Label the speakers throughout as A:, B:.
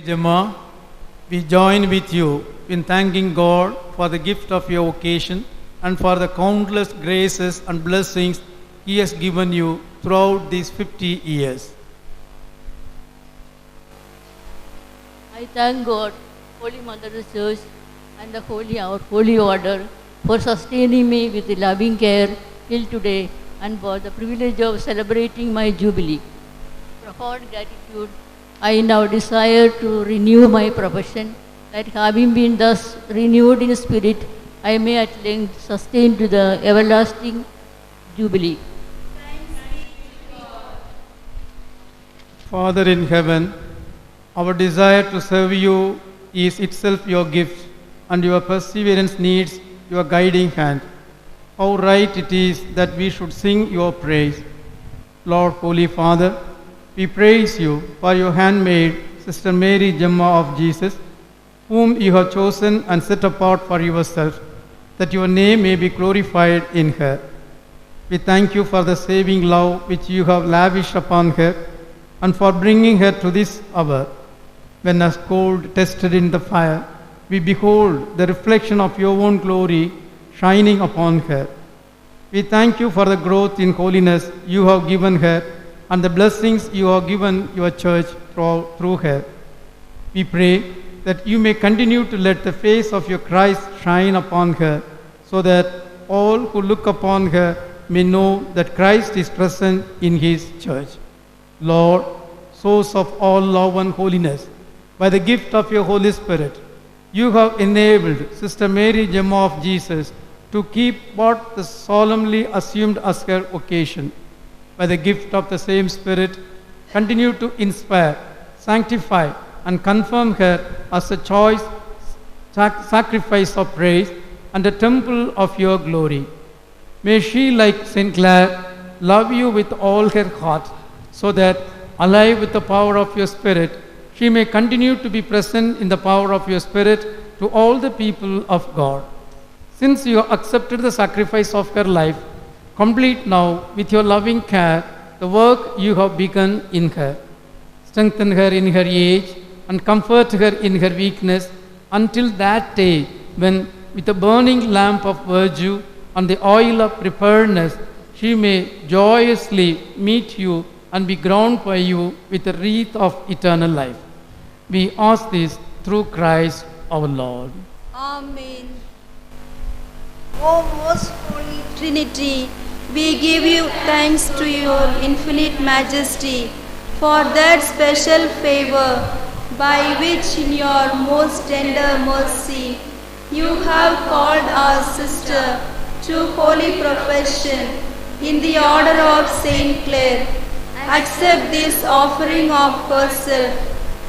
A: Gemma, we join with you in thanking God for the gift of your vocation and for the countless graces and blessings He has given you throughout these 50 years.
B: I thank God, Holy Mother of the Church, and our Holy Order for sustaining me with loving care till today and for the privilege of celebrating my Jubilee. Profound gratitude, I now desire to renew my profession, that having been thus renewed in spirit, I may at length sustain to the everlasting Jubilee.
A: Father in heaven, our desire to serve you is itself your gift, and your perseverance needs your guiding hand. How right it is that we should sing your praise. Lord, Holy Father, we praise you for your handmaid, Sister Mary Gemma of Jesus, whom you have chosen and set apart for yourself, that your name may be glorified in her. We thank you for the saving love which you have lavished upon her, and for bringing her to this hour, when as gold tested in the fire, we behold the reflection of your own glory shining upon her. We thank you for the growth in holiness you have given her and the blessings you have given your church through her. We pray that you may continue to let the face of your Christ shine upon her, so that all who look upon her may know that Christ is present in his church. Lord, source of all love and holiness, by the gift of your Holy Spirit, you have enabled Sister Mary Gemma of Jesus to keep what is solemnly assumed as her vocation. By the gift of the same Spirit, continue to inspire, sanctify, and confirm her as a choice sacrifice of praise and a temple of your glory. May she, like St. Clare, love you with all her heart, so that, alive with the power of your Spirit, she may continue to be present in the power of your Spirit to all the people of God. Since you have accepted the sacrifice of her life, complete now with your loving care the work you have begun in her. Strengthen her in her age and comfort her in her weakness until that day when, with the burning lamp of virtue and the oil of preparedness, she may joyously meet you and be crowned by you with a wreath of eternal life. We ask this through Christ our Lord.
C: Amen. O most holy Trinity, we give you thanks to your infinite majesty for that special favor by which in your most tender mercy you have called our sister to holy profession in the order of Saint Clare. Accept this offering of herself,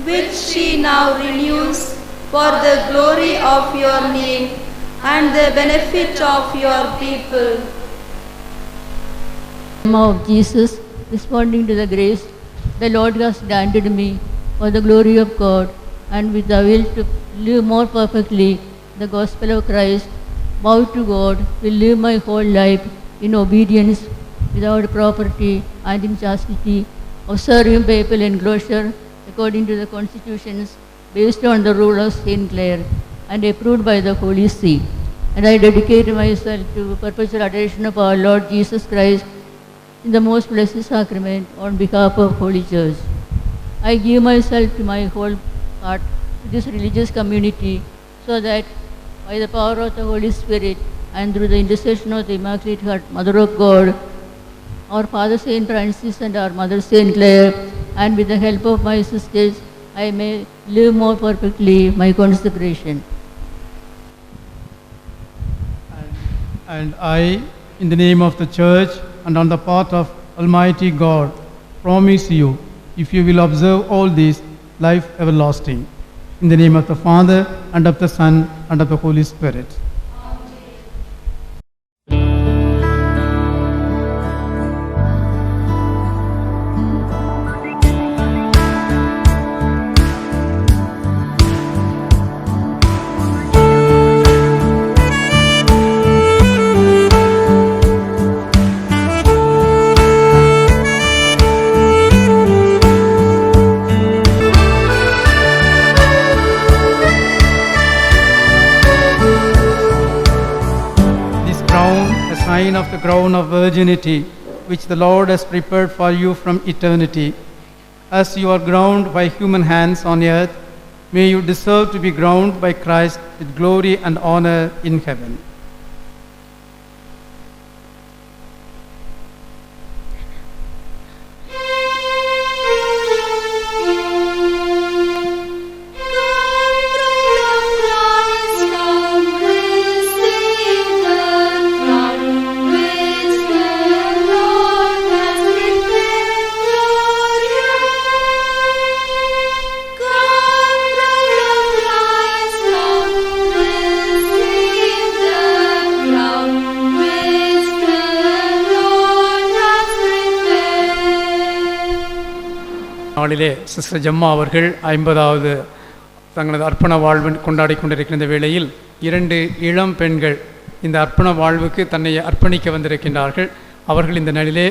C: which she now renews for the glory of your name and the benefit of your people.
B: Gemma of Jesus, responding to the grace the Lord has granted me for the glory of God, and with the will to live more perfectly the gospel of Christ, bow to God, will live my whole life in obedience, without property and in chastity, observing papal enclosure according to the constitutions based on the rule of St. Clare and approved by the Holy See. And I dedicate myself to perpetual adoration of our Lord Jesus Christ in the most blessed sacrament on behalf of Holy Church. I give myself to my whole heart to this religious community, so that by the power of the Holy Spirit and through the intercession of the Immaculate Heart, Mother of God, our Father Saint Francis and our Mother Saint Clare, and with the help of my sisters, I may live more perfectly my consecration.
A: And I, in the name of the Church and on the part of Almighty God, promise you, if you will observe all this, life everlasting. In the name of the Father, and of the Son, and of the Holy Spirit. sign of the crown of virginity, which the Lord has prepared for you from eternity. As you are crowned by human hands on earth, may you deserve to be crowned by Christ with glory and honor in heaven. நாளிலே sister Jama அவர்கள் 50வது தங்களது அர்ப்பண வாழ்வு கொண்டாடி கொண்டிருக்கிற இந்த வேளையில் 2 இளம் பெண்கள் இந்த அர்ப்பண வாழ்வுக்கு தன்னை அர்ப்பணிக்க வந்திருக்கின்றார்கள். அவர்கள் இந்த நாளிலே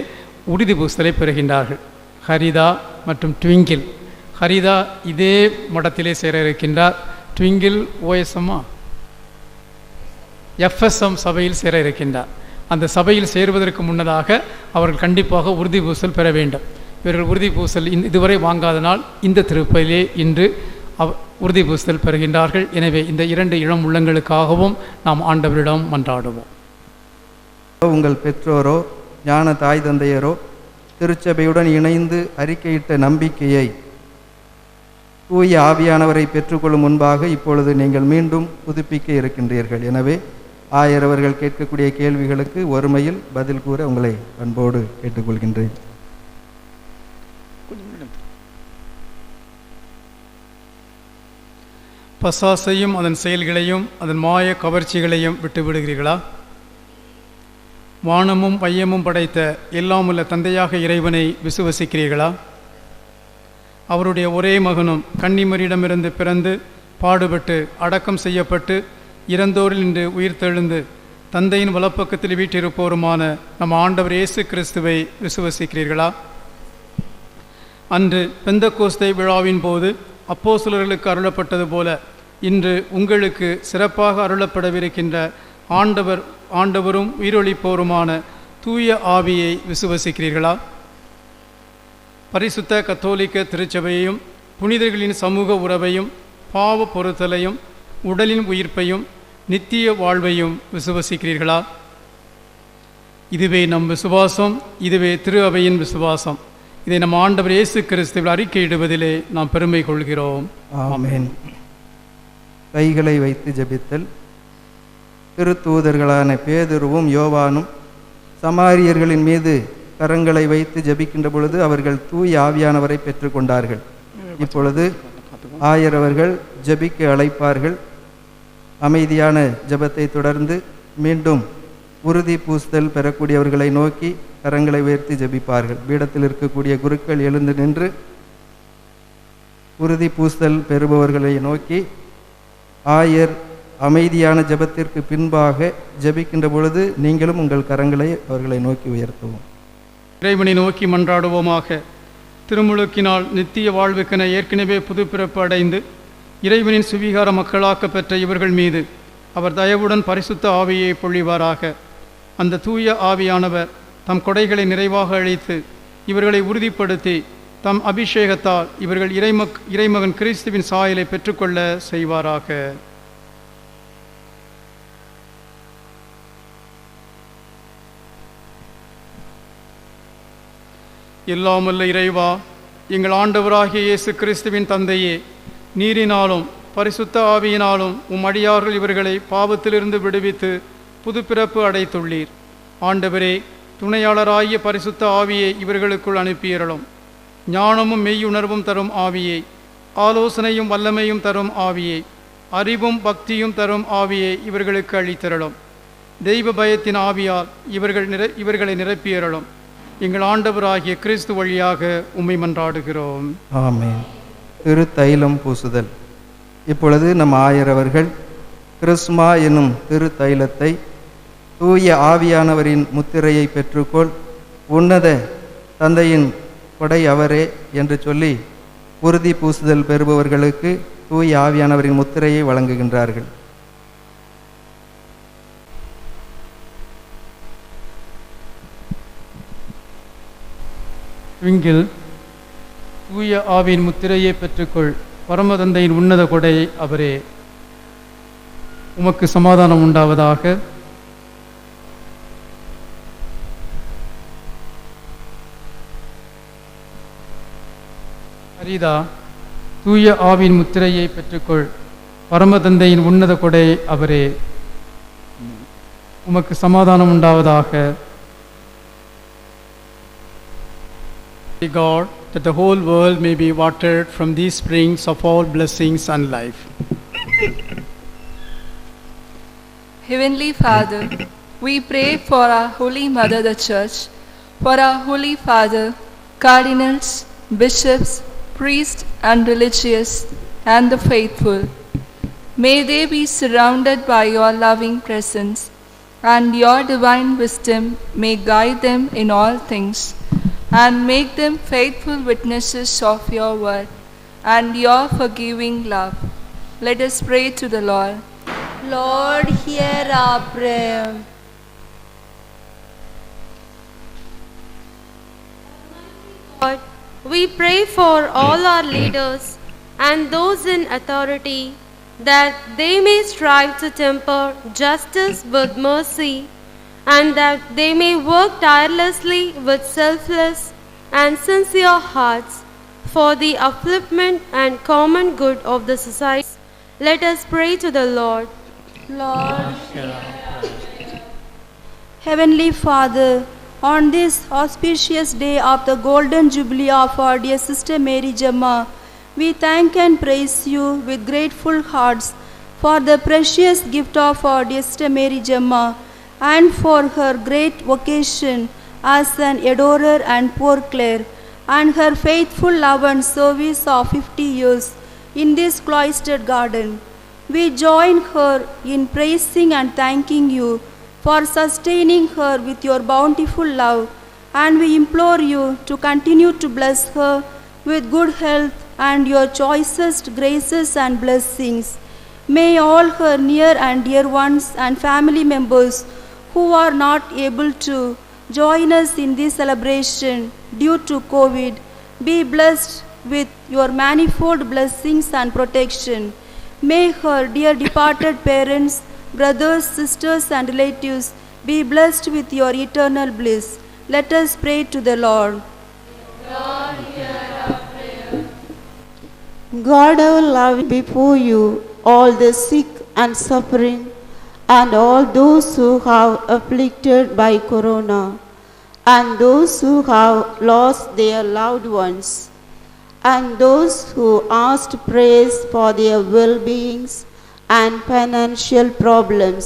A: உறுதி பூசலை பெறுகின்றார்கள். ஹரிதா மற்றும் ட்விங்கிள். ஹரிதா இதே மடத்திலே சேர இருக்கின்றார். ட்விங்கிள் FSM சபையில் சேர இருக்கின்றார். அந்த சபையில் சேருவதற்கு முன்னதாக அவர்கள் கண்டிப்பாக உறுதி பூசல் பெற வேண்டும். இவர்கள் உறுதி பூசல் இதுவரை வாங்காதனால் இந்த திருப்பலிலே இன்று உறுதி பூசல் பெறுகின்றார்கள். எனவே இந்த 2 இளம் உள்ளங்களுக்காகவும் நாம் ஆண்டவரிடம் மன்றாடுவோம்.
D: உங்கள் பெற்றோரோ ஞான தாய் தந்தையரோ திருச்சபையுடன் இணைந்து அறிக்கையிட்ட நம்பிக்கையை தூய ஆவியானவரை பெற்றுக்கொள்ளும் முன்பாக இப்பொழுது நீங்கள் மீண்டும் புதுப்பிக்க இருக்கின்றீர்கள். எனவே ஆயரவர்கள் கேட்கக்கூடிய கேள்விகளுக்கு ஒருமையில் பதில் கூற உங்களை அன்போடு கேட்டுக்கொள்கின்றேன்.
A: பசாசையும் அதன் செயல்களையும் அதன் மாய கவர்ச்சிகளையும் விட்டு விடுகிறீர்களா? வானமும் வையமும் படைத்த எல்லாமுள்ள தந்தையாக இறைவனை விசுவசிக்கிறீர்களா? அவருடைய ஒரே மகனும் கன்னிமரியிடமிருந்து பிறந்து பாடுபட்டு அடக்கம் செய்யப்பட்டு இறந்தோரில் நின்று உயிர்த்தெழுந்து தந்தையின் வலப்பக்கத்தில் வீற்றிருப்போருமான நம் ஆண்டவர் இயேசு கிறிஸ்துவை விசுவசிக்கிறீர்களா? அன்று பெந்தகோஸ்தை விழாவின் போது அப்போஸ்தலர்களுக்கு அருளப்பட்டது போல இன்று உங்களுக்கு சிறப்பாக அருளப்படவிருக்கின்ற ஆண்டவரும் உயிரொளிப்போருமான தூய ஆவியை விசுவசிக்கிறீர்களா? பரிசுத்த கத்தோலிக்க திருச்சபையையும் புனிதர்களின் சமூக உறவையும் பாவ பொறுத்தலையும் உடலின் உயிர்ப்பையும் நித்திய வாழ்வையும் விசுவசிக்கிறீர்களா? இதுவே நம் விசுவாசம். இதுவே திரு அவையின் விசுவாசம். இதை நம் ஆண்டவர் இயேசு கிறிஸ்துவில் அறிக்கையிடுவதிலே நாம் பெருமை கொள்கிறோம்.
D: ஆமென். கைகளை வைத்து ஜெபித்தல். திருத்தூதர்களான பேதுருவும் யோவானும் சமாரியர்களின் மீது கரங்களை வைத்து ஜெபிக்கின்ற பொழுது அவர்கள் தூய ஆவியானவரை பெற்றுக்கொண்டார்கள். இப்பொழுது ஆயரவர்கள் ஜெபிக்க அழைப்பார்கள். அமைதியான ஜெபத்தை தொடர்ந்து மீண்டும் உறுதி பூசுதல் பெறக்கூடியவர்களை நோக்கி கரங்களை உயர்த்தி ஜெபிப்பார்கள். பீடத்தில் இருக்கக்கூடிய குருக்கள் எழுந்து நின்று உறுதி பூசுதல் பெறுபவர்களை நோக்கி ஆயர் அமைதியான ஜெபத்திற்கு பின்பாக ஜெபிக்கின்ற பொழுது நீங்களும் உங்கள் கரங்களை அவர்களை நோக்கி உயர்த்தவும்.
A: இறைவனை நோக்கி மன்றாடுவோமாக. திருமுழுக்கினால் நித்திய வாழ்வுக்கென ஏற்கனவே புதுப்பிறப்பு அடைந்து இறைவனின் சுவீகார மக்களாக்க பெற்ற இவர்கள் மீது அவர் தயவுடன் பரிசுத்த ஆவியை பொழிவாராக. அந்த தூய ஆவியானவர் தம் கொடைகளை நிறைவாக அளித்து இவர்களை உறுதிப்படுத்தி தம் அபிஷேகத்தால் இவர்கள் இறைமகன் கிறிஸ்துவின் சாயலை பெற்றுக்கொள்ள செய்வாராக. எல்லாமல்ல இறைவா, எங்கள் ஆண்டவராகிய இயேசு கிறிஸ்துவின் தந்தையே, நீரினாலும் பரிசுத்த ஆவியினாலும் அடியார்கள் இவர்களை பாவத்திலிருந்து விடுவித்து புதுப்பிறப்பு அடைத்துள்ளீர். ஆண்டவரே, துணையாளராகிய பரிசுத்த ஆவியை இவர்களுக்குள் அனுப்பியறலும். ஞானமும் மெய்யுணர்வும் தரும் ஆவியை, ஆலோசனையும் வல்லமையும் தரும் ஆவியை, அறிவும் பக்தியும் தரும் ஆவியை இவர்களுக்கு அளித்தரலும். தெய்வ பயத்தின் ஆவியால் இவர்களை நிரப்பியறலும். எங்கள் ஆண்டவராகிய கிறிஸ்து வழியாக உம்மை மன்றாடுகிறோம்.
D: ஆமென். திருத்தைலம் பூசுதல். இப்பொழுது நம் ஆயரவர்கள் கிறிஸ்மா என்னும் திருத்தைலத்தை தூய ஆவியானவரின் முத்திரையை பெற்றுக்கொள், உன்னத தந்தையின் கொடை அவரே என்று சொல்லி உறுதி பூசுதல் பெறுபவர்களுக்கு தூய ஆவியானவரின் முத்திரையை வழங்குகின்றார்கள்.
A: ட்விங்கிள், தூய ஆவியின் முத்திரையை பெற்றுக்கொள். பரமதந்தையின் உன்னத கொடை அவரே. உமக்கு சமாதானம் உண்டாவதாக. ஹரிதா, தூய ஆவியின் முத்திரையை பெற்றுக்கொள். பரமதந்தையின் உன்னத கொடை அவரே. உமக்கு சமாதானம் உண்டாவதாக. God, that the whole world may be watered from these springs of all blessings and life.
E: Heavenly Father, we pray for our Holy Mother the Church, for our Holy Father, cardinals, bishops, priests and religious, and the faithful. May they be surrounded by your loving presence, and your divine wisdom may guide them in all things, and make them faithful witnesses of your word and your forgiving love. Let us pray to the Lord.
C: Lord, hear our prayer.
F: Lord, we pray for all our leaders and those in authority, that they may strive to temper justice with mercy, and that they may work tirelessly with selfless and sincere hearts for the upliftment and common good of the society. Let us pray to the Lord.
C: Lord, Heavenly Father, on this auspicious day of the Golden Jubilee of our dear Sister Mary Gemma, we thank and praise you with grateful hearts for the precious gift of our dear Sister Mary Gemma and for her great vocation as an adorer and poor Clare, and her faithful love and service of 50 years in this cloistered garden. We join her in praising and thanking you for sustaining her with your bountiful love, and we implore you to continue to bless her with good health and your choicest graces and blessings. May all her near and dear ones and family members who are not able to join us in this celebration due to COVID be blessed with your manifold blessings and protection. May her dear departed parents, brothers, sisters and relatives be blessed with your eternal bliss. Let us pray to the Lord.
G: God, our love before you all the sick and suffering, and all those who have afflicted by corona, and those who have lost their loved ones, and those who asked prayers for their well-beings and financial problems,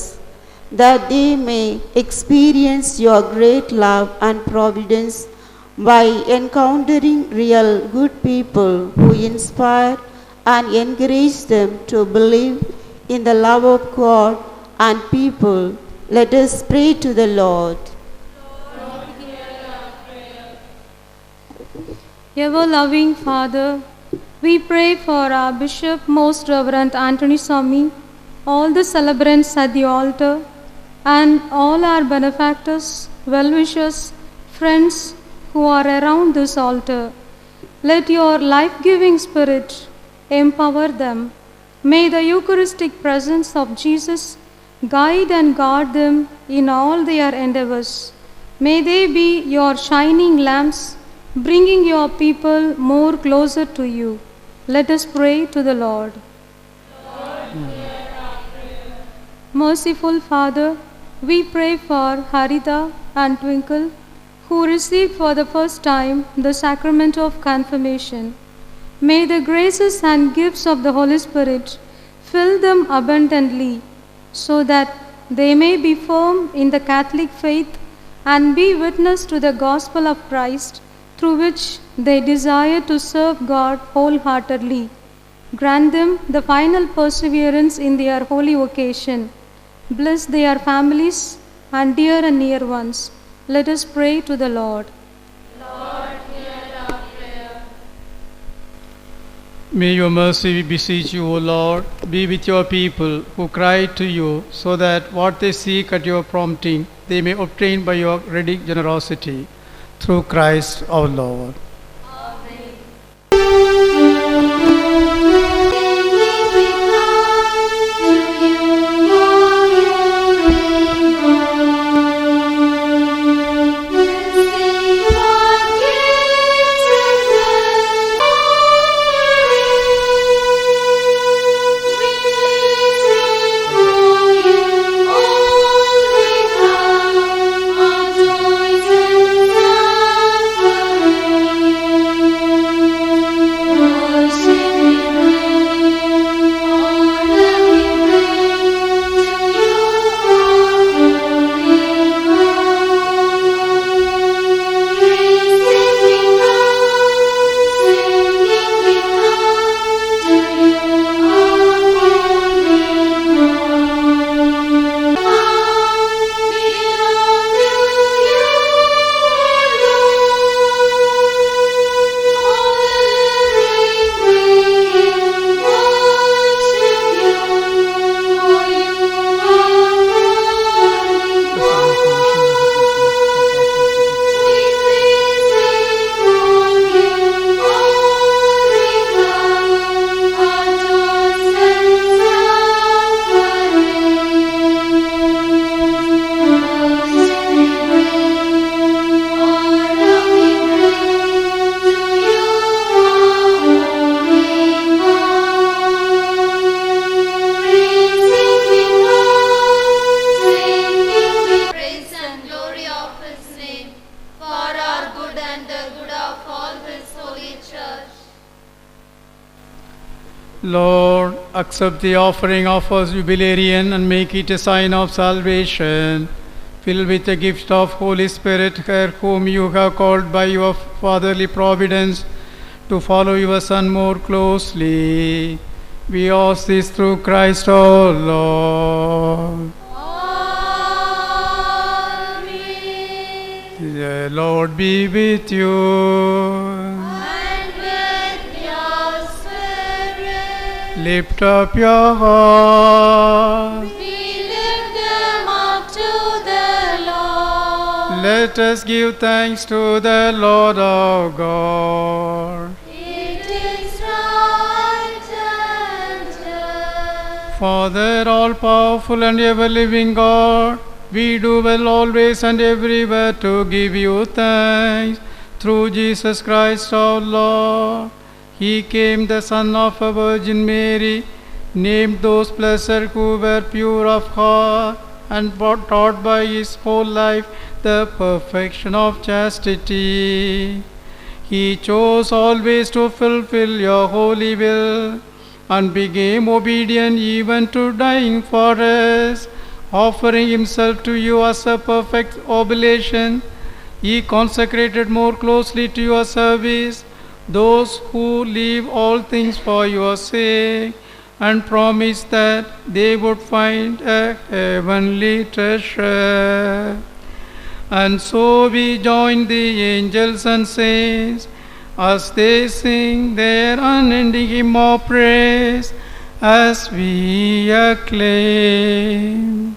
G: that they may experience your great love and providence by encountering real good people who inspire and encourage them to believe in the love of God and people. Let us pray to the Lord.
H: Ever-loving Father, we pray for our Bishop, Most Reverend Anthony Swami, all the celebrants at the altar, and all our benefactors, well-wishers, friends who are around this altar. Let your life-giving spirit empower them. May the Eucharistic presence of Jesus guide and guard them in all their endeavors. May they be your shining lamps, bringing your people more closer to you. Let us pray to the Lord. Merciful Father, we pray for Harita and Twinkle, who received for the first time the sacrament of confirmation. May the graces and gifts of the Holy Spirit fill them abundantly, so that they may be firm in the Catholic faith and be witness to the gospel of Christ, through which they desire to serve God wholeheartedly. Grant them the final perseverance in their holy vocation. Bless their families and dear and near ones. Let us pray to the Lord.
A: May your mercy, we beseech you, O Lord, be with your people who cry to you, so that what they seek at your prompting they may obtain by your ready generosity. through Christ our Lord. Lord, accept the offering of us jubilarian and make it a sign of salvation. Fill with the gift of Holy Spirit her whom you have called by your fatherly providence to follow your Son more closely. We ask this through Christ our Lord. The Lord be with you. Lift up your heart.
F: We lift them up to the Lord.
A: Let us give thanks to the Lord our God.
F: It is right and just.
A: Father, all-powerful and ever-living God, we do well always and everywhere to give you thanks through Jesus Christ our Lord. He came, the Son of a Virgin Mary, named those blessed who were pure of heart and taught by his whole life the perfection of chastity. He chose always to fulfill your holy will and became obedient even to dying for us, offering himself to you as a perfect oblation. He consecrated more closely to your service those who leave all things for your sake, and promised that they would find a heavenly treasure. And so we join the angels and saints as they sing their unending hymn of praise, as we acclaim.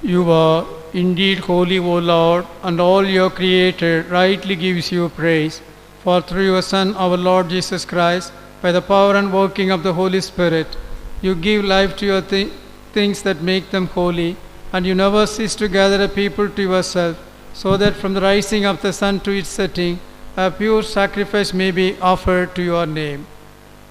A: You are indeed holy, O Lord, and all your created rightly gives you praise. For through your Son, our Lord Jesus Christ, by the power and working of the Holy Spirit, you give life to your things that make them holy, and you never cease to gather a people to yourself, so that from the rising of the sun to its setting, a pure sacrifice may be offered to your name.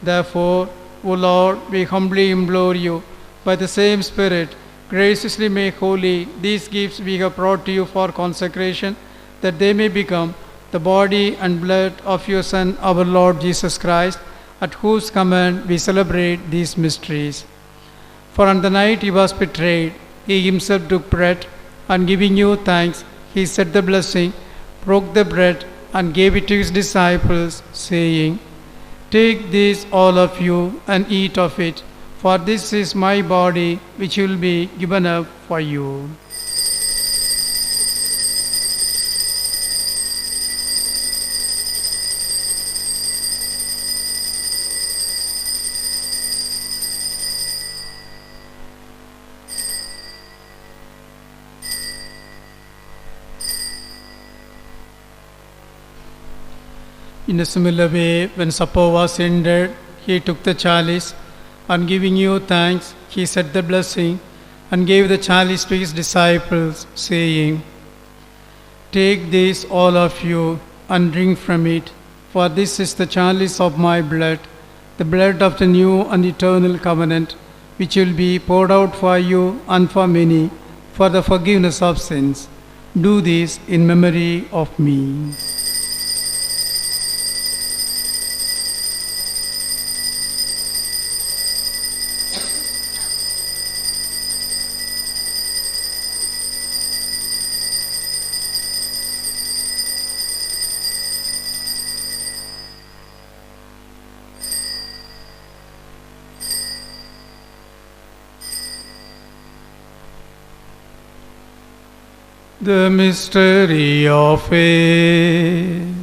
A: Therefore, O Lord, we humbly implore you, by the same Spirit, graciously make holy these gifts we have brought to you for consecration, that they may become the body and blood of your Son, our Lord Jesus Christ, at whose command we celebrate these mysteries. For on the night he was betrayed, he himself took bread, and giving you thanks, he said the blessing, broke the bread, and gave it to his disciples, saying, "Take this, all of you, and eat of it, for this is my body, which will be given up for you." In a similar way, when supper was ended, he took the chalice, and giving you thanks, he said the blessing, and gave the chalice to his disciples, saying, "Take this, all of you, and drink from it, for this is the chalice of my blood, the blood of the new and eternal covenant, which will be poured out for you and for many, for the forgiveness of sins. Do this in memory of me." The mystery of faith.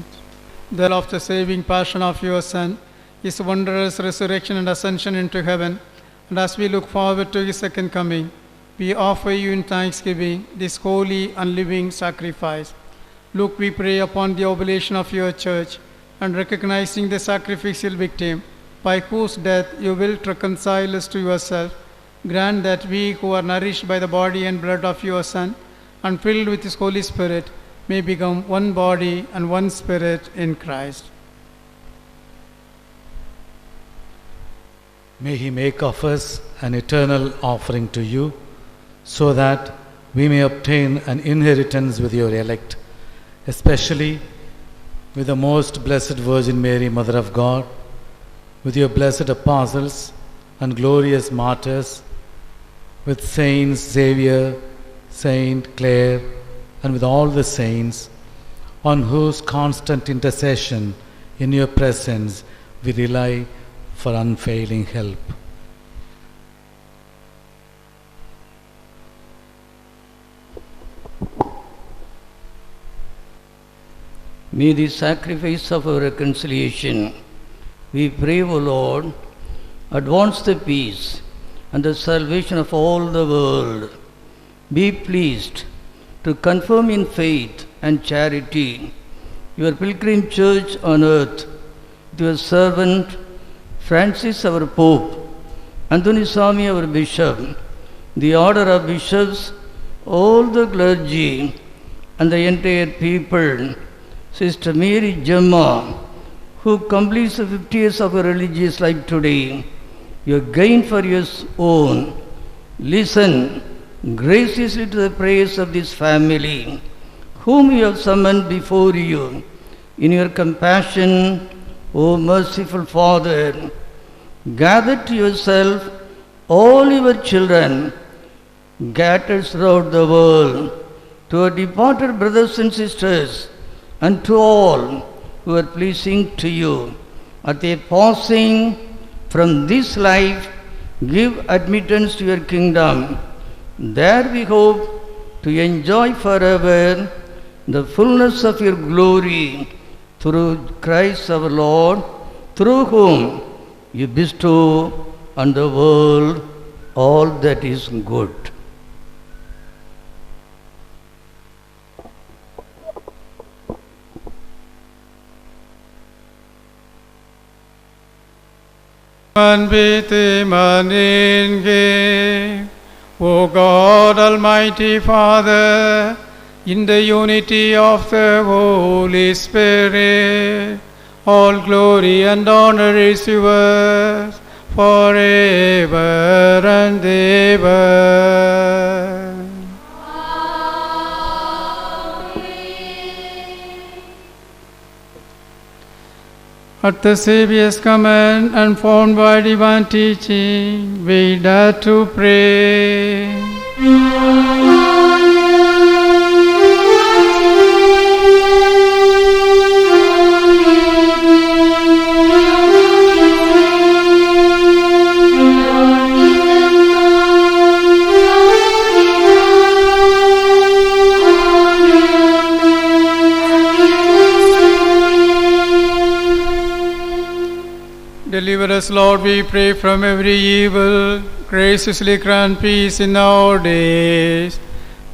A: The of the saving passion of your Son, his wondrous resurrection and ascension into heaven, and as we look forward to his second coming, we offer you in thanksgiving this holy and living sacrifice. Look, we pray upon the oblation of your church, and recognizing the sacrificial victim, by whose death you will reconcile us to yourself, grant that we who are nourished by the body and blood of your Son, and filled with his Holy Spirit, may become one body and one spirit in Christ.
I: May he make of us an eternal offering to you, so that we may obtain an inheritance with your elect, especially with the most blessed Virgin Mary, Mother of God, with your blessed apostles and glorious martyrs, with Saints Xavier, Saint Clare, and with all the saints, on whose constant intercession in your presence we rely for unfailing help.
J: May the sacrifice of our reconciliation, we pray, O Lord, advance the peace and the salvation of all the world. Be pleased to confirm in faith and charity your pilgrim church on earth, your servant Francis our Pope, Anthony Swami our Bishop, the order of bishops, all the clergy, and the entire people, Sister Mary Gemma, who completes the 50 years of her religious life today, your gain for your own. Listen graciously to the prayers of this family, whom you have summoned before you. In your compassion, O merciful Father, gather to yourself all your children scattered throughout the world, to our departed brothers and sisters, and to all who are pleasing to you. At their passing from this life, give admittance to your kingdom. There we hope to enjoy forever the fullness of your glory, through Christ our Lord, through whom you bestow on the world all that is good.
A: And with him and in him, O God, Almighty Father, in the unity of the Holy Spirit, all glory and honor is yours forever and ever. At the Saviour's command and formed by divine teaching, we dare to pray. Deliver us, Lord, we pray, from every evil. Graciously grant peace in our days,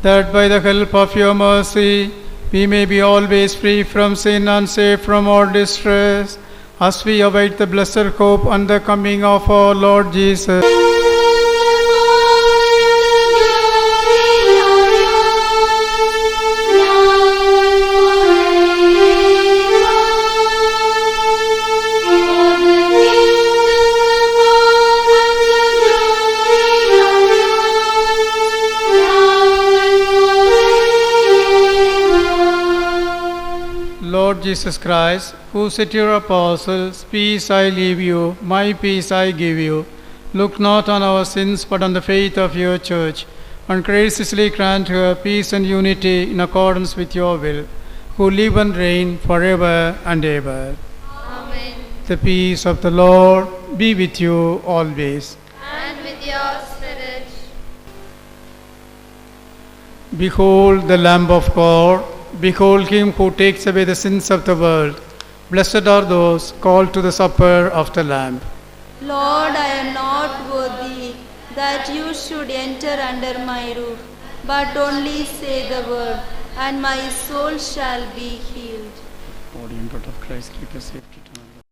A: that by the help of your mercy we may be always free from sin and safe from all distress, as we await the blessed hope and the coming of our Lord Jesus. Lord Jesus Christ, who said to your apostles, "Peace I leave you, my peace I give you," look not on our sins but on the faith of your church, and graciously grant her peace and unity in accordance with your will, who live and reign forever and ever.
F: Amen.
A: The peace of the Lord be with you always.
F: And with your spirit.
A: Behold the Lamb of God. Behold him who takes away the sins of the world. Blessed are those called to the supper of the Lamb.
C: Lord, I am not worthy that you should enter under my roof, but only say the word, and my soul shall be healed.
A: Body and blood of Christ, keep us safe to eternal life.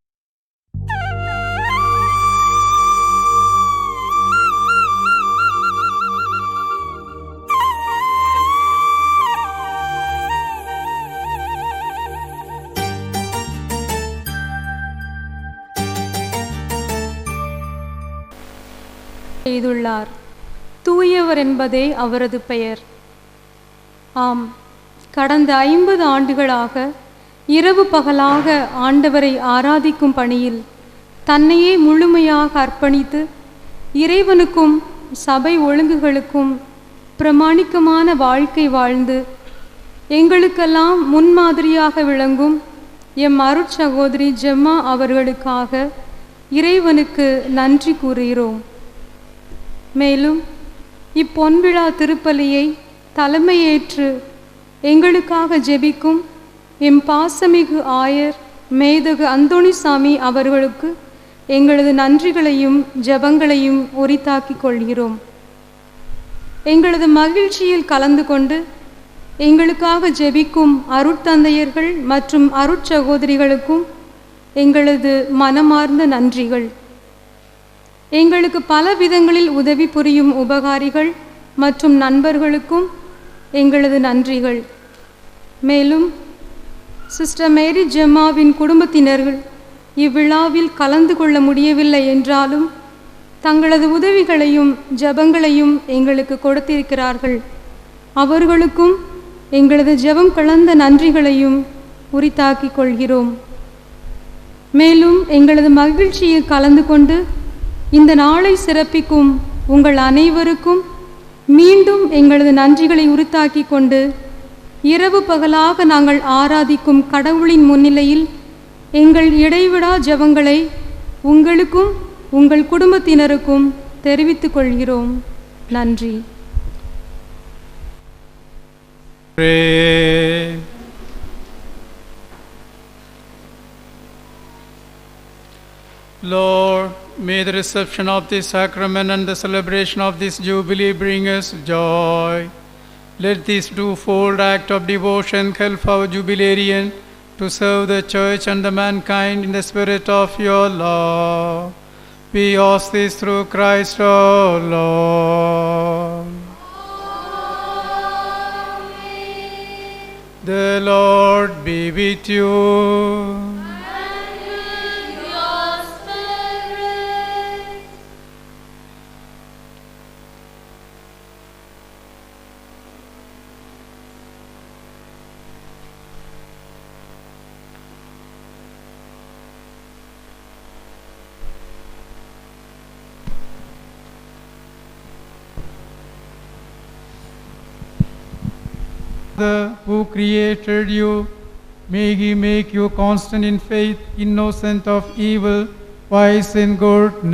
H: செய்துள்ளார். தூயவர் என்பதே அவரது பெயர். ஆம், கடந்த 50 ஆண்டுகளாக இரவு பகலாக ஆண்டவரை ஆராதிக்கும் பணியில் தன்னையே முழுமையாக அர்ப்பணித்து இறைவனுக்கும் சபை ஒழுங்குகளுக்கும் பிரமாணிக்கமான வாழ்க்கை வாழ்ந்து எங்களுக்கெல்லாம் முன்மாதிரியாக விளங்கும் எம் அருட்சகோதரி ஜெம்மா அவர்களுக்காக இறைவனுக்கு நன்றி கூறுகிறோம். மேலும் இப்பொன்விழா திருப்பலியை தலைமையேற்று எங்களுக்காக ஜெபிக்கும் எம் பாசமிகு ஆயர் மேதகு அந்தோணிசாமி அவர்களுக்கு எங்களது நன்றிகளையும் ஜெபங்களையும் உரித்தாக்கிக் கொள்கிறோம். எங்களது மகிழ்ச்சியில் கலந்து கொண்டு எங்களுக்காக ஜெபிக்கும் அருட்தந்தையர்கள் மற்றும் அருட்சகோதரிகளுக்கும் எங்களது மனமார்ந்த நன்றிகள். எங்களுக்கு பல விதங்களில் உதவி புரியும் உபகாரிகள் மற்றும் நண்பர்களுக்கும் எங்களது நன்றிகள். மேலும் சிஸ்டர் மேரி ஜெம்மாவின் குடும்பத்தினர்கள் இவ்விழாவில் கலந்து கொள்ள முடியவில்லை என்றாலும் தங்களது உதவிகளையும் ஜெபங்களையும் எங்களுக்கு கொடுத்திருக்கிறார்கள். அவர்களுக்கும் எங்களது ஜெபம் கலந்த நன்றிகளையும் உரித்தாக்கிக் கொள்கிறோம். மேலும் எங்களது மகிழ்ச்சியில் கலந்து கொண்டு இந்த நாளை சிறப்பிக்கும் உங்கள் அனைவருக்கும் மீண்டும் எங்களது நன்றிகளை உரித்தாக்கிக் கொண்டு இரவு பகலாக நாங்கள் ஆராதிக்கும் கடவுளின் முன்னிலையில் எங்கள் இடைவிடா ஜெபங்களை உங்களுக்கும் உங்கள் குடும்பத்தினருக்கும் தெரிவித்துக் கொள்கிறோம். நன்றி.
A: Pray. Lord, may the reception of this sacrament and the celebration of this jubilee bring us joy. Let this twofold act of devotion help our jubilarian to serve the church and the mankind in the spirit of your love. We ask this through Christ our Lord. The Lord be with you. Father, who created you, may He make you constant in faith, innocent of evil, wise in goodness.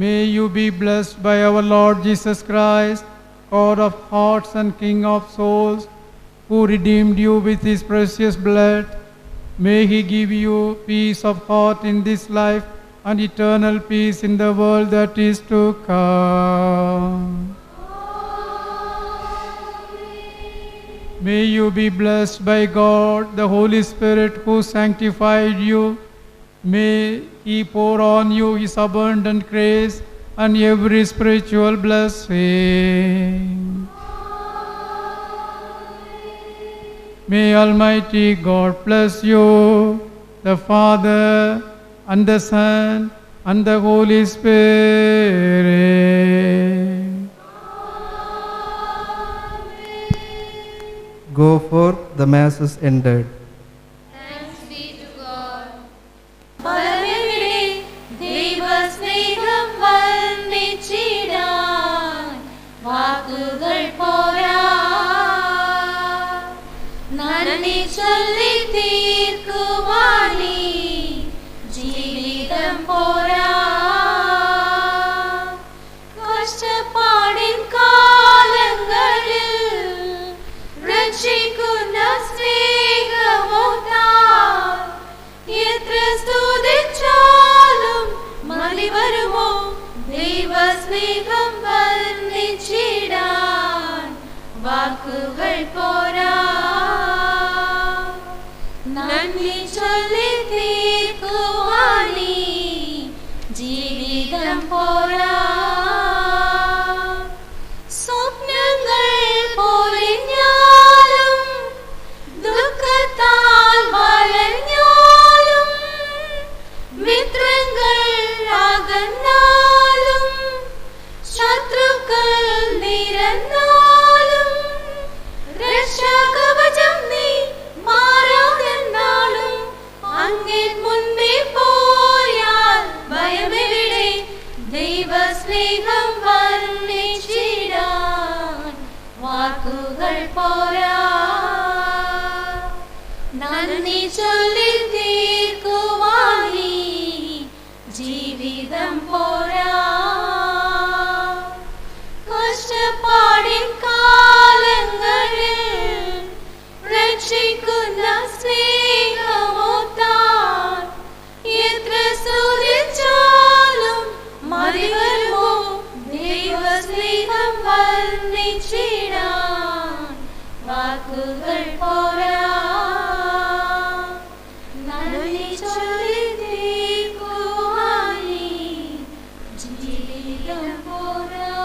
A: May you be blessed by our Lord Jesus Christ, God of hearts and King of souls, who redeemed you with His precious blood. May He give you peace of heart in this life and eternal peace in the world that is to come. May you be blessed by God, the Holy Spirit who sanctified you. May He pour on you His abundant grace and every spiritual blessing. May Almighty God bless you, the Father and the Son and the Holy Spirit.
D: Go forth, the Mass is ended.
F: Thanks be to God. Balavidde ദൈവസ്നേഹം വർണ്ണിച്ചിടാൻ വാക്കുകൾ പോരാ, നന്ദി ചൊല്ലി തീർക്കുവാനീ ജീവിതം പോരാ. കഷ്ടപ്പാടിൻ കാലങ്ങളിൽ രക്ഷിക്കുന്ന സ്നേഹമോത്താൽ എത്ര സ്തുതിച്ചാലും മതി വരുമോ ദൈവസ്നേഹം വർണ്ണിച്ചിടാൻ വാക്കുകൾ പോരാ. നന്ദി ചൊല്ലി തീർക്കുവാനീ ജീവിതം പോരാ. സ്വപ്നങ്ങൾ പൊലിഞ്ഞാലും ദുഃഖത്താൽ വലഞ്ഞാലും മിത്രങ്ങൾ അകന്നാലും ശത്രുക്കൾ നിരന്നാലും രക്ഷാകവചം നീ മാറാതെന്നാളും അങ്ങേൻ മുൻപേ പോയാൽ ഭയമെവിടെ ദൈവസ്നേഹം വർണ്ണിച്ചിടാൻ വാക്കുകൾ പോരാ. നന്ദി ചൊല്ലി തീർക്കുവാനീ ജീവിതം പോരാ. കഷ്ടപ്പാടിൻ കാലങ്ങളിൽ രക്ഷിക്കുന്ന സ്നേഹമോത്താൽ എത്ര സ്തുതിച്ചാലും മതി വരുമോ ദൈവസ്നേഹം വർണ്ണിച്ചിടാൻ വാക്കുകൾ പോരാ. നന്ദി ചൊല്ലി തീർക്കുവാനീ ജീവിതം പോരാ.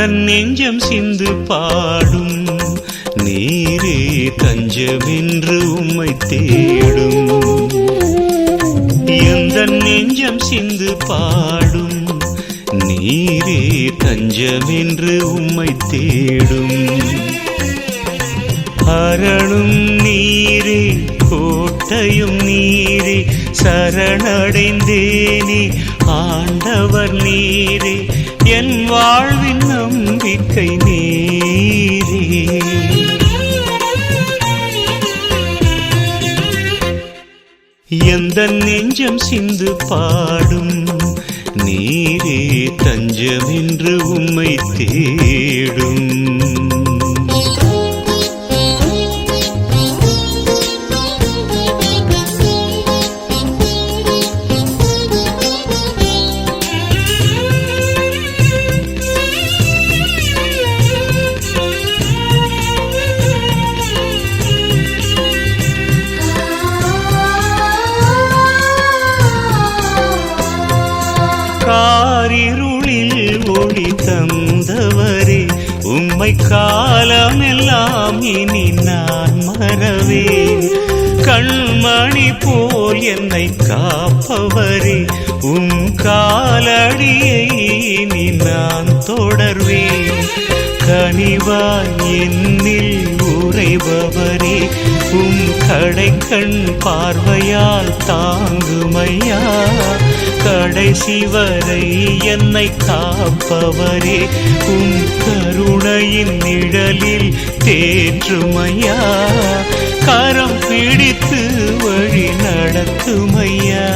K: எந்தன் நெஞ்சம் சிந்து பாடும், நீரே தஞ்சமென்று உம்மை தேடும். எந்தன் நெஞ்சம் சிந்து பாடும், நீரே தஞ்சமென்று உம்மை தேடும். அரணும் நீரே கோட்டையும் நீரே, சரணடைந்தேனே ஆண்டவர் நீரே, என் வாழ்வின் நம்பிக்கை நீரே. எந்தன் நெஞ்சம் சிந்து பாடும், நீரே தஞ்சமென்று உம்மை தேடும். காரிருளில் ஒளி தந்தவரே, உம்மை காலமெல்லாம் இனி நான் மறவேன். கண்மணி போல் என்னை காப்பவரே, உம் காலடியை இனி நான் தொடர்வேன். கனிவாய் என்னில் உறைபவரே, உம் கடைக்கண் பார்வையால் தாங்குமையா. கடைசி வரை என்னை காப்பவரே, உம் கருணையின் நிழலில் தேற்றுமையா. கரம் பிடித்து வழி நடத்துமையா.